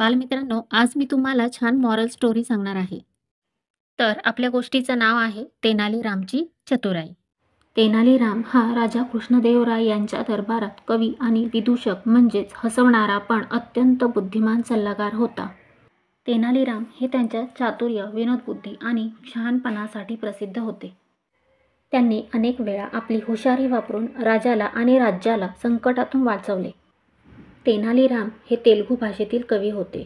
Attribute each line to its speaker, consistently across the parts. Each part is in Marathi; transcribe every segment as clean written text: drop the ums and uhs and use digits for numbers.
Speaker 1: बालमित्रांनो, आज मी तुम्हाला छान मॉरल स्टोरी सांगणार आहे. तर आपल्या गोष्टीचं नाव आहे तेनालीरामची चतुराई. तेनालीराम हा राजा कृष्णदेवराय यांच्या दरबारात कवी आणि विदूषक म्हणजेच हसवणारा पण अत्यंत बुद्धिमान सल्लागार होता. तेनालीराम हे त्यांच्या चातुर्य, विनोदबुद्धी आणि शहाणपणासाठी प्रसिद्ध होते. त्यांनी अनेक वेळा आपली हुशारी वापरून राजाला आणि राज्याला संकटातून वाचवले. तेनालीराम हे तेलुगू भाषेतील कवी होते.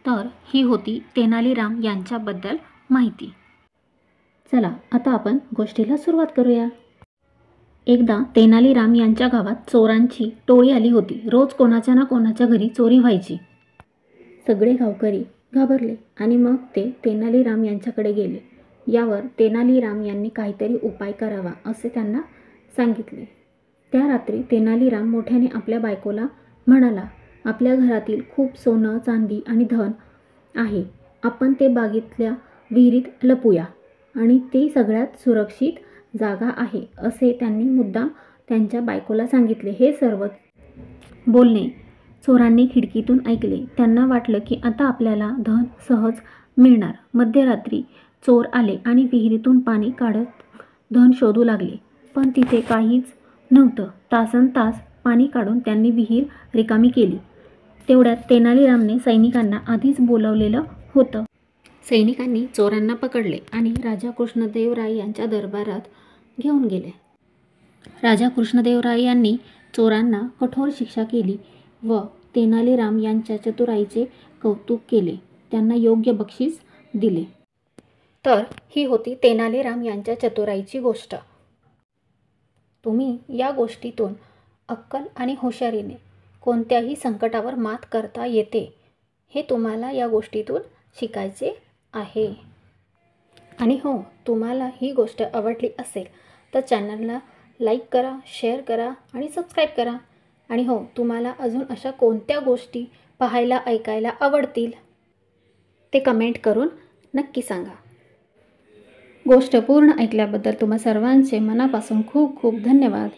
Speaker 1: तर ही होती तेनालीराम यांच्याबद्दल माहिती. चला आता आपण गोष्टीला सुरुवात करूया. एकदा तेनालीराम यांच्या गावात चोरांची टोळी आली होती. रोज कोणाच्या ना कोणाच्या घरी चोरी व्हायची. सगळे गावकरी घाबरले आणि मग ते तेनालीराम यांच्याकडे गेले. यावर तेनालीराम यांनी काहीतरी उपाय करावा असे त्यांना सांगितले. त्या रात्री तेनालीराम मोठ्याने आपल्या बायकोला म्हणाला, आपल्या घरातील खूप सोनं, चांदी आणि धन आहे. आपण ते बागेतल्या विहिरीत लपवूया आणि ती सगळ्यात सुरक्षित जागा आहे असे त्यांनी मुद्दाम त्यांच्या बायकोला सांगितले. हे सर्व बोलणे चोरांनी खिडकीतून ऐकले. त्यांना वाटलं की आता आपल्याला धन सहज मिळणार. मध्यरात्री चोर आले आणि विहिरीतून पाणी काढत धन शोधू लागले. पण तिथे काहीच नव्हतं. तासनतास पाणी काढून त्यांनी विहीर रिकामी केली. तेवढ्यात तेनालीरामने सैनिकांना आधीच बोलावलेलं होतं. सैनिकांनी चोरांना पकडले आणि राजा कृष्णदेवराय यांच्या दरबारात घेऊन गेले. राजा कृष्णदेवराय यांनी चोरांना कठोर शिक्षा केली व तेनालीराम यांच्या चतुराईचे कौतुक केले. त्यांना योग्य बक्षीस दिले. तर ही होती तेनालीराम यांच्या चतुराईची गोष्ट. तुम्ही या गोष्टीतून अक्कल आणि हुशारीने कोणत्याही संकटावर मात करता येते हे तुम्हाला या गोष्टीतून शिकायचे आहे. आणि हो, तुम्हाला ही गोष्ट आवडली असेल तर चॅनलला लाईक करा, शेअर करा आणि सबस्क्राईब करा. आणि हो, तुम्हाला अजून अशा कोणत्या गोष्टी पाहायला ऐकायला आवडतील ते कमेंट करून नक्की सांगा. गोष्ट पूर्ण ऐकल्याबद्दल तुम्हा सर्वांचे मनापासून खूप खूप धन्यवाद.